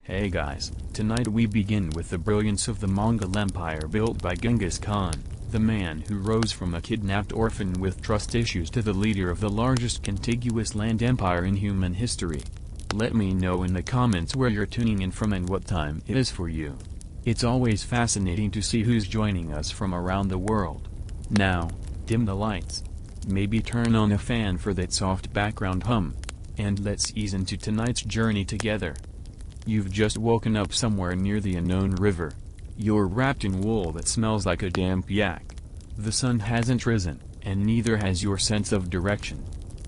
Hey guys, tonight we begin with the brilliance of the Mongol Empire built by Genghis Khan, the man who rose from a kidnapped orphan with trust issues to the leader of the largest contiguous land empire in human history. Let me know in the comments where you're tuning in from and what time it is for you. It's always fascinating to see who's joining us from around the world. Now, dim the lights. Maybe turn on a fan for that soft background hum. And let's ease into tonight's journey together. You've just woken up somewhere near the unknown river. You're wrapped in wool that smells like a damp yak. The sun hasn't risen, and neither has your sense of direction.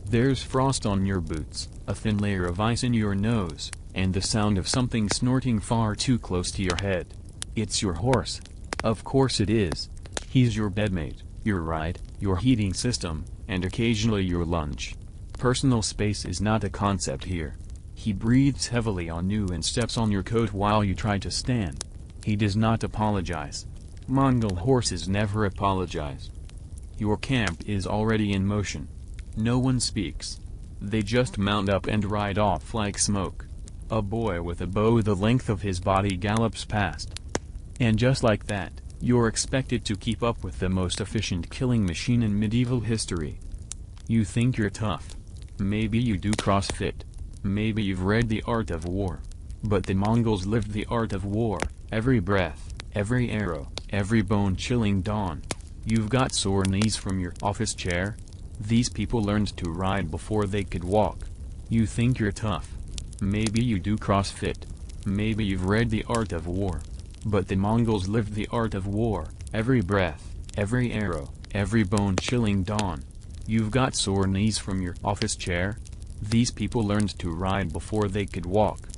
There's frost on your boots, a thin layer of ice in your nose, and the sound of something snorting far too close to your head. It's your horse. Of course it is. He's your bedmate, your ride, your heating system, and occasionally your lunch. Personal space is not a concept here. He breathes heavily on you and steps on your coat while you try to stand. He does not apologize. Mongol horses never apologize. Your camp is already in motion. No one speaks. They just mount up and ride off like smoke. A boy with a bow the length of his body gallops past. And just like that, you're expected to keep up with the most efficient killing machine in medieval history. You think you're tough. Maybe you do CrossFit. Maybe you've read The Art of War. But the Mongols lived the art of war, every breath, every arrow, every bone-chilling dawn. You've got sore knees from your office chair? These people learned to ride before they could walk. You think you're tough. Maybe you do CrossFit. Maybe you've read The Art of War. But the Mongols lived the art of war, every breath, every arrow, every bone-chilling dawn. You've got sore knees from your office chair? These people learned to ride before they could walk.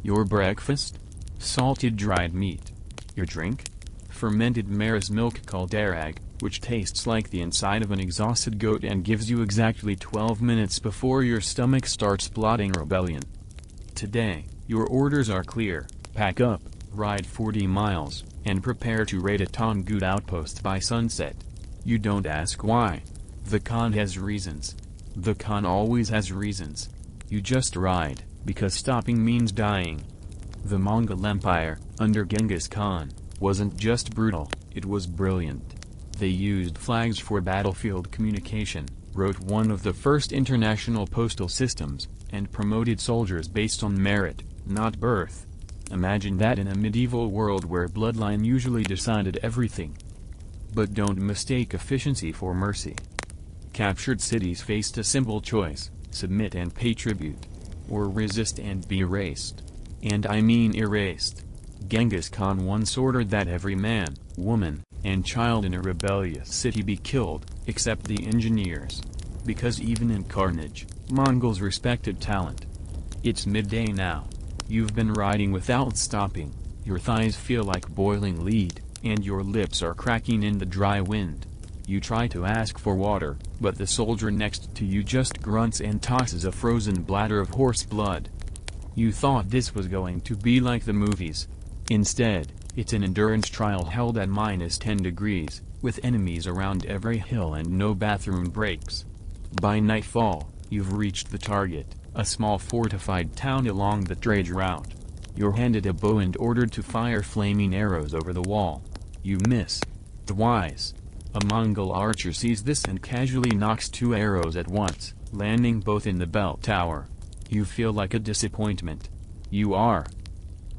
Your breakfast? Salted dried meat. Your drink? Fermented mare's milk called darag, which tastes like the inside of an exhausted goat and gives you exactly 12 minutes before your stomach starts plotting rebellion. Today, your orders are clear: pack up, ride 40 miles, and prepare to raid a Tongut outpost by sunset. You don't ask why. The Khan has reasons. The Khan always has reasons. You just ride, because stopping means dying. The Mongol Empire, under Genghis Khan, wasn't just brutal, it was brilliant. They used flags for battlefield communication, wrote one of the first international postal systems, and promoted soldiers based on merit, not birth. Imagine that in a medieval world where bloodline usually decided everything. But don't mistake efficiency for mercy. Captured cities faced a simple choice: submit and pay tribute, or resist and be erased. And I mean erased. Genghis Khan once ordered that every man, woman, and child in a rebellious city be killed, except the engineers. Because even in carnage, Mongols respected talent. It's midday now. You've been riding without stopping, your thighs feel like boiling lead, and your lips are cracking in the dry wind. You try to ask for water, but the soldier next to you just grunts and tosses a frozen bladder of horse blood. You thought this was going to be like the movies. Instead, it's an endurance trial held at -10 degrees, with enemies around every hill and no bathroom breaks. By nightfall, you've reached the target, a small fortified town along the trade route. You're handed a bow and ordered to fire flaming arrows over the wall. You miss. Twice. A Mongol archer sees this and casually knocks 2 arrows at once, landing both in the bell tower. You feel like a disappointment. You are.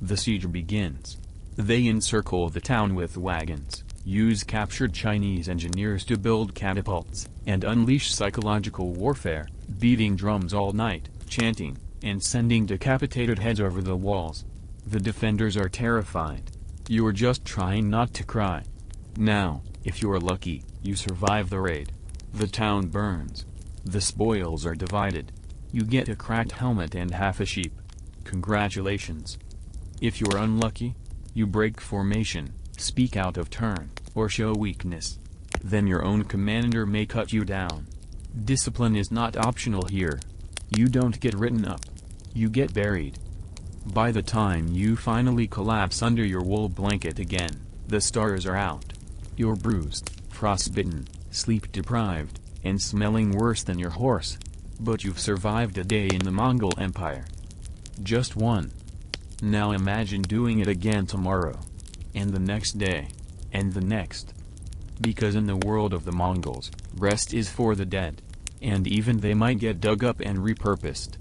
The siege begins. They encircle the town with wagons, use captured Chinese engineers to build catapults, and unleash psychological warfare, beating drums all night, chanting, and sending decapitated heads over the walls. The defenders are terrified. You're just trying not to cry. Now, if you're lucky, you survive the raid. The town burns. The spoils are divided. You get a cracked helmet and half a sheep. Congratulations. If you're unlucky, you break formation, speak out of turn, or show weakness. Then your own commander may cut you down. Discipline is not optional here. You don't get written up. You get buried. By the time you finally collapse under your wool blanket again, the stars are out. You're bruised, frostbitten, sleep-deprived, and smelling worse than your horse. But you've survived a day in the Mongol Empire. Just one. Now imagine doing it again tomorrow. And the next day. And the next. Because in the world of the Mongols, rest is for the dead. And even they might get dug up and repurposed.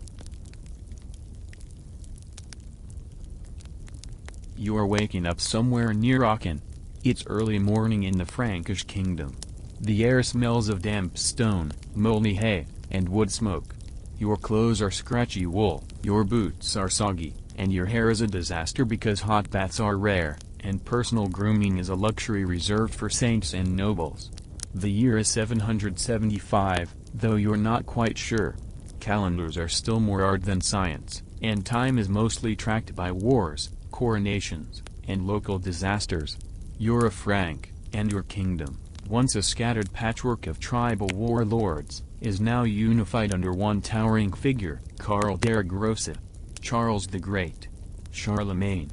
You are waking up somewhere near Aachen. It's early morning in the Frankish kingdom. The air smells of damp stone, moldy hay, and wood smoke. Your clothes are scratchy wool, your boots are soggy, and your hair is a disaster because hot baths are rare, and personal grooming is a luxury reserved for saints and nobles. The year is 775, though you're not quite sure. Calendars are still more art than science, and time is mostly tracked by wars, coronations, and local disasters. You're a Frank, and your kingdom, once a scattered patchwork of tribal warlords, is now unified under one towering figure, Karl der Grosse. Charles the Great. Charlemagne.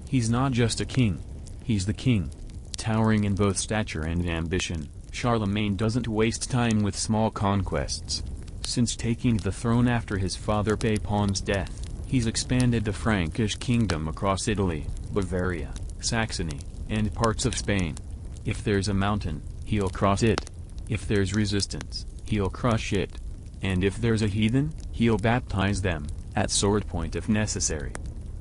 He's not just a king. He's the king. Towering in both stature and ambition, Charlemagne doesn't waste time with small conquests. Since taking the throne after his father Pepin's death, he's expanded the Frankish kingdom across Italy, Bavaria, Saxony, and parts of Spain. If there's a mountain, he'll cross it. If there's resistance, he'll crush it. And if there's a heathen, he'll baptize them, at sword point if necessary.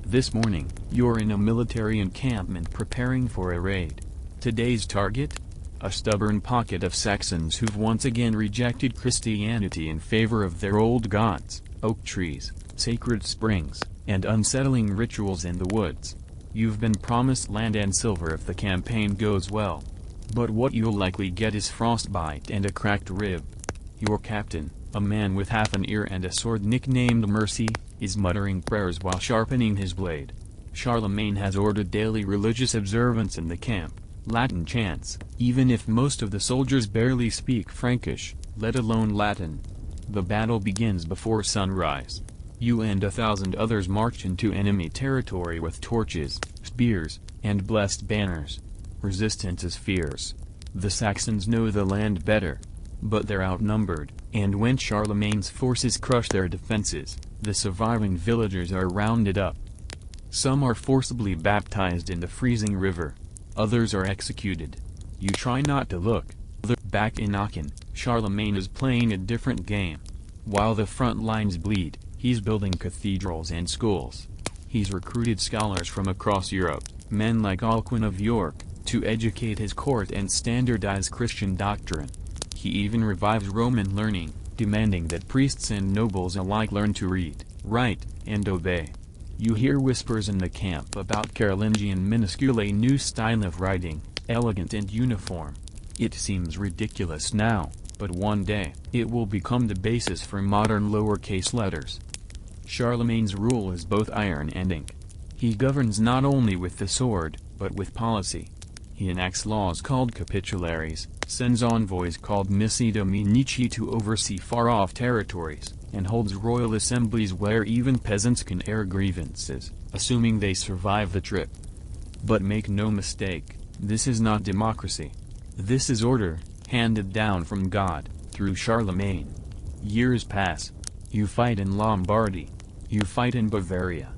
This morning, you're in a military encampment preparing for a raid. Today's target? A stubborn pocket of Saxons who've once again rejected Christianity in favor of their old gods, oak trees, sacred springs, and unsettling rituals in the woods. You've been promised land and silver if the campaign goes well. But what you'll likely get is frostbite and a cracked rib. Your captain, a man with half an ear and a sword nicknamed Mercy, is muttering prayers while sharpening his blade. Charlemagne has ordered daily religious observance in the camp, Latin chants, even if most of the soldiers barely speak Frankish, let alone Latin. The battle begins before sunrise. You and 1,000 others march into enemy territory with torches, spears, and blessed banners. Resistance is fierce. The Saxons know the land better. But they're outnumbered, and when Charlemagne's forces crush their defenses, the surviving villagers are rounded up. Some are forcibly baptized in the freezing river. Others are executed. You try not to look. Back in Aachen, Charlemagne is playing a different game. While the front lines bleed, he's building cathedrals and schools. He's recruited scholars from across Europe, men like Alcuin of York, to educate his court and standardize Christian doctrine. He even revives Roman learning, demanding that priests and nobles alike learn to read, write, and obey. You hear whispers in the camp about Carolingian minuscule, a new style of writing, elegant and uniform. It seems ridiculous now, but one day, it will become the basis for modern lowercase letters. Charlemagne's rule is both iron and ink. He governs not only with the sword, but with policy. He enacts laws called capitularies, sends envoys called missi dominici to oversee far-off territories, and holds royal assemblies where even peasants can air grievances, assuming they survive the trip. But make no mistake, this is not democracy. This is order, handed down from God, through Charlemagne. Years pass. You fight in Lombardy. You fight in Bavaria.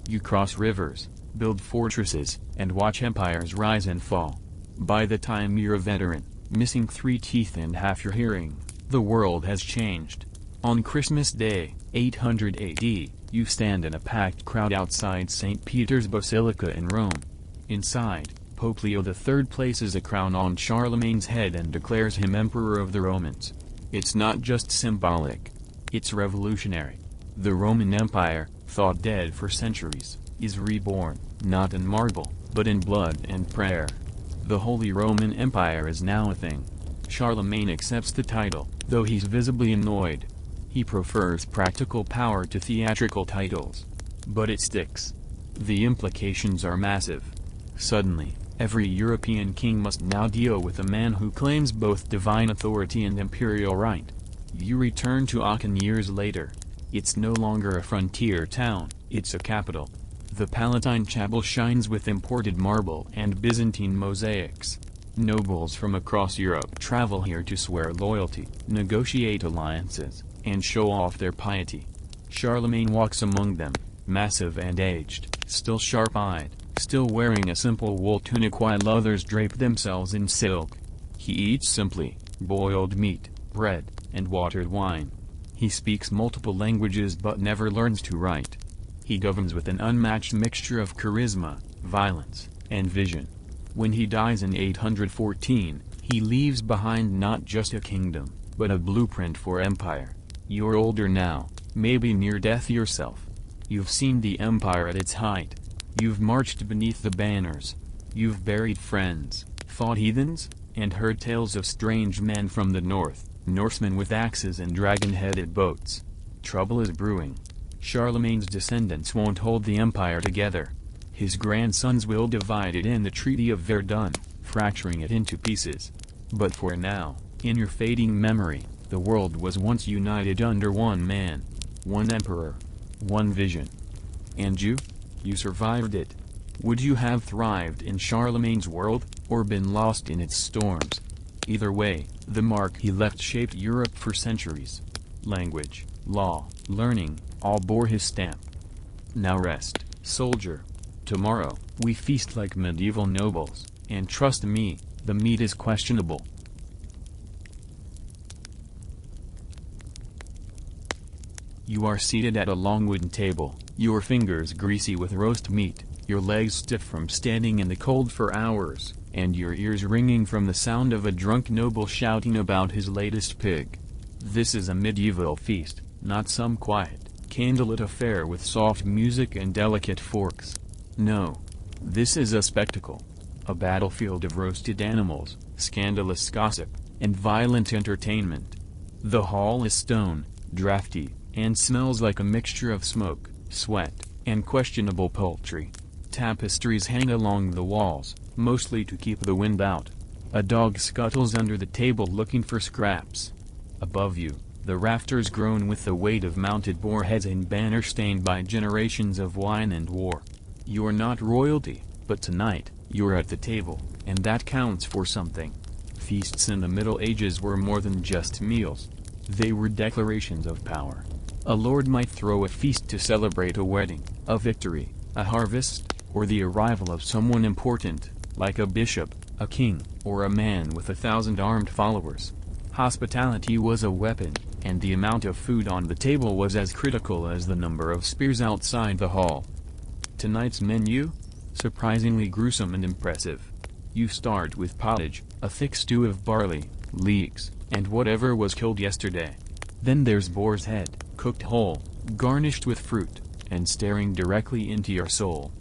You cross rivers, build fortresses, and watch empires rise and fall. By the time you're a veteran, missing 3 teeth and half your hearing, the world has changed. On Christmas Day, 800 AD, you stand in a packed crowd outside St. Peter's Basilica in Rome. Inside, Pope Leo III places a crown on Charlemagne's head and declares him Emperor of the Romans. It's not just symbolic. It's revolutionary. The Roman Empire, thought dead for centuries, is reborn, not in marble, but in blood and prayer. The Holy Roman Empire is now a thing. Charlemagne accepts the title, though he's visibly annoyed. He prefers practical power to theatrical titles. But it sticks. The implications are massive. Suddenly, every European king must now deal with a man who claims both divine authority and imperial right. You return to Aachen years later. It's no longer a frontier town, it's a capital. The Palatine Chapel shines with imported marble and Byzantine mosaics. Nobles from across Europe travel here to swear loyalty, negotiate alliances, and show off their piety. Charlemagne walks among them, massive and aged, still sharp-eyed, still wearing a simple wool tunic while others drape themselves in silk. He eats simply, boiled meat, bread, and watered wine. He speaks multiple languages but never learns to write. He governs with an unmatched mixture of charisma, violence, and vision. When he dies in 814, he leaves behind not just a kingdom, but a blueprint for empire. You're older now, maybe near death yourself. You've seen the empire at its height. You've marched beneath the banners. You've buried friends, fought heathens, and heard tales of strange men from the north, Norsemen with axes and dragon-headed boats. Trouble is brewing. Charlemagne's descendants won't hold the empire together. His grandsons will divide it in the Treaty of Verdun, fracturing it into pieces. But for now, in your fading memory, the world was once united under one man, one emperor, one vision. And you? You survived it. Would you have thrived in Charlemagne's world, or been lost in its storms? Either way, the mark he left shaped Europe for centuries. Language, law, learning, all bore his stamp. Now rest, soldier. Tomorrow, we feast like medieval nobles, and trust me, the meat is questionable. You are seated at a long wooden table, your fingers greasy with roast meat, your legs stiff from standing in the cold for hours, and your ears ringing from the sound of a drunk noble shouting about his latest pig. This is a medieval feast, not some quiet, candlelit affair with soft music and delicate forks. No. This is a spectacle. A battlefield of roasted animals, scandalous gossip, and violent entertainment. The hall is stone, drafty, and smells like a mixture of smoke, sweat, and questionable poultry. Tapestries hang along the walls, mostly to keep the wind out. A dog scuttles under the table looking for scraps. Above you, the rafters groan with the weight of mounted boar heads and banners stained by generations of wine and war. You're not royalty, but tonight, you're at the table, and that counts for something. Feasts in the Middle Ages were more than just meals. They were declarations of power. A lord might throw a feast to celebrate a wedding, a victory, a harvest, or the arrival of someone important, like a bishop, a king, or a man with 1,000 armed followers. Hospitality was a weapon, and the amount of food on the table was as critical as the number of spears outside the hall. Tonight's menu? Surprisingly gruesome and impressive. You start with pottage, a thick stew of barley, leeks, and whatever was killed yesterday. Then there's boar's head, cooked whole, garnished with fruit, and staring directly into your soul.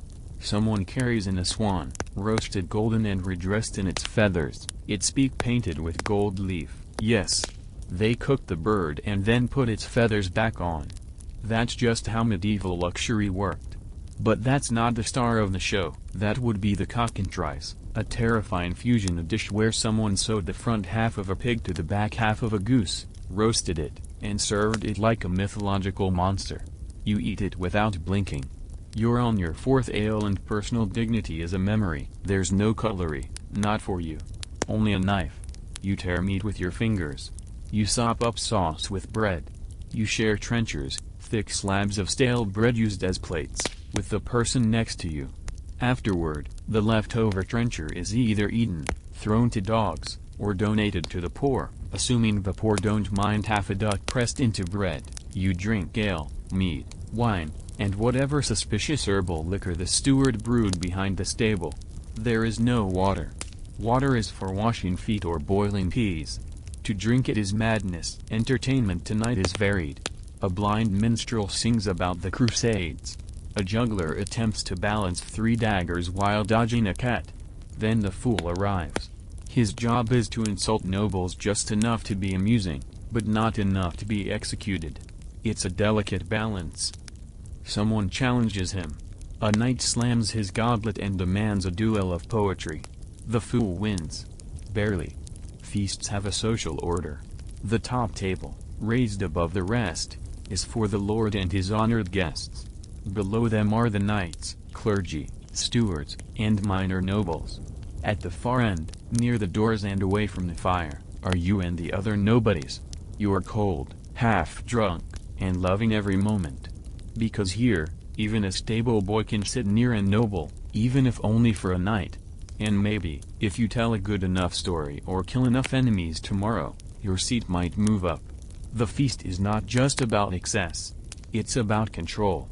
Someone carries in a swan, roasted golden and redressed in its feathers, its beak painted with gold leaf. Yes. They cooked the bird and then put its feathers back on. That's just how medieval luxury worked. But that's not the star of the show. That would be the cockentrice, a terrifying fusion, a dish where someone sewed the front half of a pig to the back half of a goose, roasted it, and served it like a mythological monster. You eat it without blinking. You're on your fourth ale and personal dignity is a memory. There's no cutlery, not for you. Only a knife. You tear meat with your fingers. You sop up sauce with bread. You share trenchers, thick slabs of stale bread used as plates, with the person next to you. Afterward, the leftover trencher is either eaten, thrown to dogs, or donated to the poor, assuming the poor don't mind half a duck pressed into bread. You drink ale, mead, wine, and whatever suspicious herbal liquor the steward brewed behind the stable. There is no water. Water is for washing feet or boiling peas. To drink it is madness. Entertainment tonight is varied. A blind minstrel sings about the Crusades. A juggler attempts to balance 3 daggers while dodging a cat. Then the fool arrives. His job is to insult nobles just enough to be amusing, but not enough to be executed. It's a delicate balance. Someone challenges him. A knight slams his goblet and demands a duel of poetry. The fool wins. Barely. Feasts have a social order. The top table, raised above the rest, is for the lord and his honored guests. Below them are the knights, clergy, stewards, and minor nobles. At the far end, near the doors and away from the fire, are you and the other nobodies. You are cold, half drunk, and loving every moment. Because here, Even a stable boy can sit near and noble, even if only for a night. And maybe, if you tell a good enough story or kill enough enemies tomorrow, your seat might move up. The feast is not just about excess. It's about control.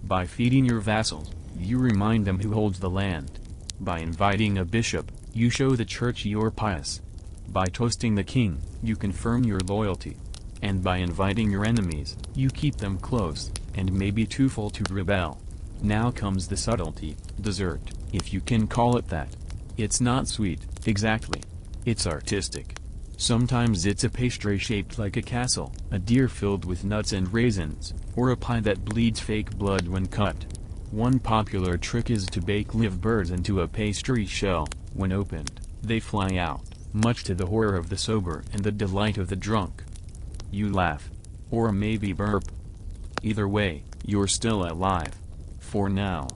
By feeding your vassals, you remind them who holds the land. By inviting a bishop, you show the church you're pious. By toasting the king, you confirm your loyalty. And by inviting your enemies, you keep them close, and maybe too full to rebel. Now comes the subtlety, dessert, if you can call it that. It's not sweet, exactly. It's artistic. Sometimes it's a pastry shaped like a castle, a deer filled with nuts and raisins, or a pie that bleeds fake blood when cut. One popular trick is to bake live birds into a pastry shell. When opened, they fly out, much to the horror of the sober and the delight of the drunk. You laugh. Or maybe burp. Either way, you're still alive. For now.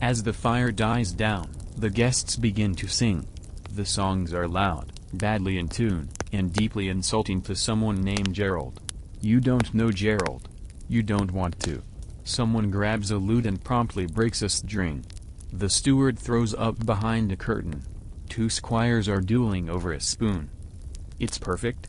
As the fire dies down, the guests begin to sing. The songs are loud, badly in tune, and deeply insulting to someone named Gerald. You don't know Gerald. You don't want to. Someone grabs a lute and promptly breaks a string. The steward throws up behind a curtain. Two squires are dueling over a spoon. It's perfect.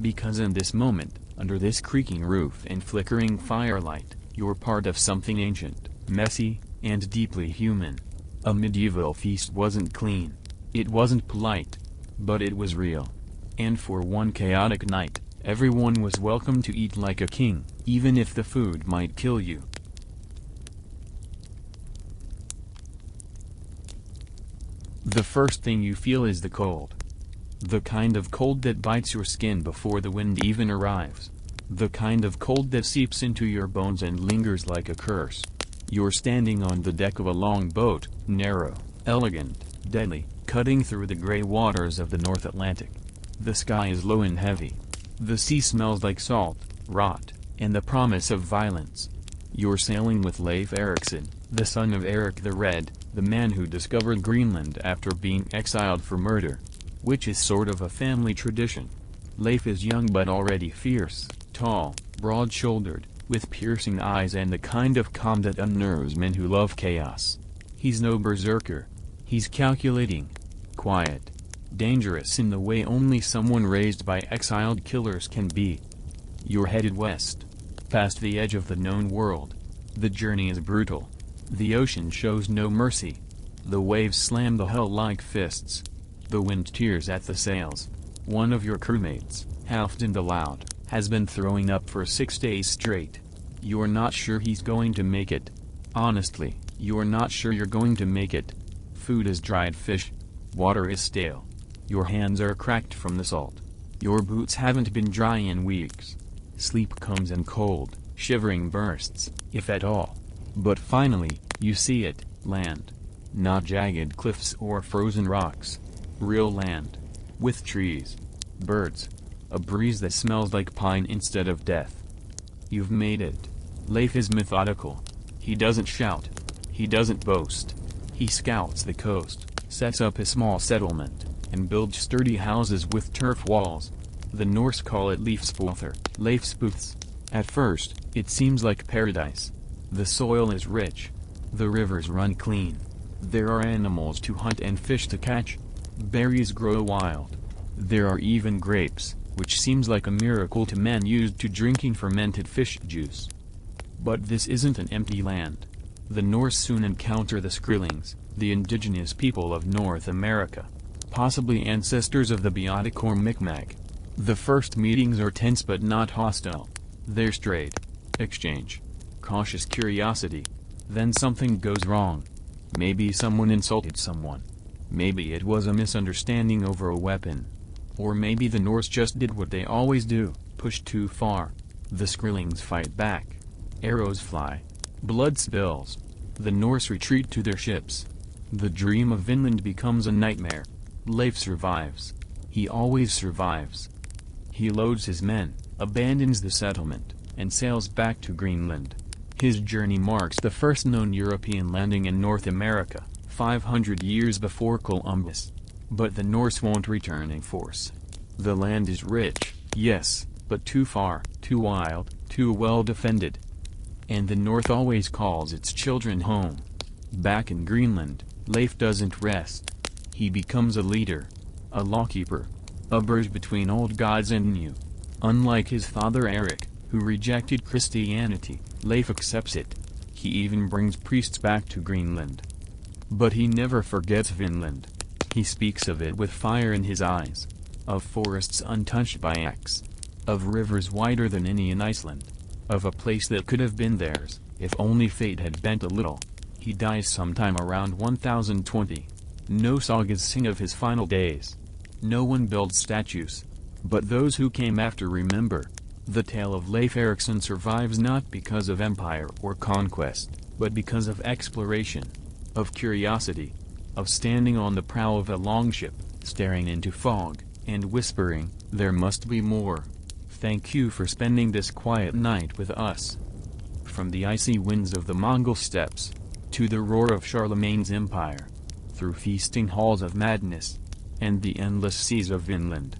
Because in this moment, under this creaking roof and flickering firelight, you're part of something ancient, messy, and deeply human. A medieval feast wasn't clean. It wasn't polite. But it was real. And for one chaotic night, everyone was welcome to eat like a king, even if the food might kill you. The first thing you feel is the cold. The kind of cold that bites your skin before the wind even arrives. The kind of cold that seeps into your bones and lingers like a curse. You're standing on the deck of a long boat, narrow, elegant, deadly, cutting through the gray waters of the North Atlantic. The sky is low and heavy. The sea smells like salt, rot, and the promise of violence. You're sailing with Leif Erikson, the son of Eric the Red, the man who discovered Greenland after being exiled for murder. Which is sort of a family tradition. Leif is young but already fierce, tall, broad-shouldered, with piercing eyes and the kind of calm that unnerves men who love chaos. He's no berserker. He's calculating, quiet, dangerous in the way only someone raised by exiled killers can be. You're headed west, past the edge of the known world. The journey is brutal. The ocean shows no mercy. The waves slam the hull like fists. The wind tears at the sails. One of your crewmates, Halfdan the Loud, has been throwing up for 6 days straight. You're not sure he's going to make it. Honestly, you're not sure you're going to make it. Food is dried fish. Water is stale. Your hands are cracked from the salt. Your boots haven't been dry in weeks. Sleep comes in cold, shivering bursts, if at all. But finally, you see it, land. Not jagged cliffs or frozen rocks. Real land. With trees. Birds. A breeze that smells like pine instead of death. You've made it. Leif is methodical. He doesn't shout. He doesn't boast. He scouts the coast, sets up a small settlement, and builds sturdy houses with turf walls. The Norse call it Leifspother, Leifspuths. At first, it seems like paradise. The soil is rich. The rivers run clean. There are animals to hunt and fish to catch. Berries grow wild. There are even grapes, which seems like a miracle to men used to drinking fermented fish juice. But this isn't an empty land. The Norse soon encounter the Skrillings, the indigenous people of North America. Possibly ancestors of the Beothuk or Micmac. The first meetings are tense but not hostile. There's trade, exchange, cautious curiosity. Then something goes wrong. Maybe someone insulted someone. Maybe it was a misunderstanding over a weapon. Or maybe the Norse just did what they always do, pushed too far. The Skrillings fight back. Arrows fly. Blood spills. The Norse retreat to their ships. The dream of Vinland becomes a nightmare. Leif survives. He always survives. He loads his men, abandons the settlement, and sails back to Greenland. His journey marks the first known European landing in North America, 500 years before Columbus. But the Norse won't return in force. The land is rich, yes, but too far, too wild, too well defended. And the North always calls its children home. Back in Greenland, Leif doesn't rest. He becomes a leader, a lawkeeper, a bridge between old gods and new. Unlike his father Eric, who rejected Christianity, Leif accepts it. He even brings priests back to Greenland. But he never forgets Vinland. He speaks of it with fire in his eyes, of forests untouched by axe, of rivers wider than any in Iceland, of a place that could have been theirs, if only fate had bent a little. He dies sometime around 1020. No sagas sing of his final days. No one builds statues. But those who came after remember. The tale of Leif Erikson survives not because of empire or conquest, but because of exploration, of curiosity, of standing on the prow of a longship, staring into fog, and whispering, "There must be more." Thank you for spending this quiet night with us. From the icy winds of the Mongol steppes, to the roar of Charlemagne's empire, through feasting halls of madness, and the endless seas of Vinland.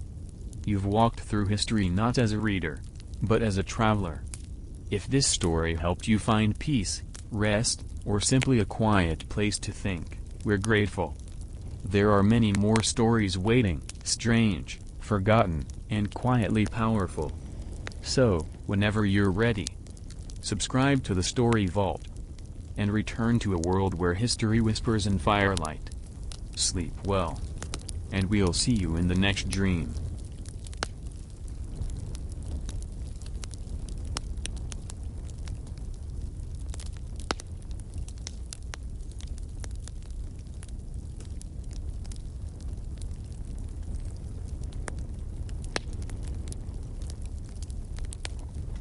You've walked through history not as a reader, but as a traveler. If this story helped you find peace, rest, or simply a quiet place to think, we're grateful. There are many more stories waiting, strange, forgotten, and quietly powerful. So, whenever you're ready, subscribe to the Story Vault, and return to a world where history whispers in firelight. Sleep well, and we'll see you in the next dream.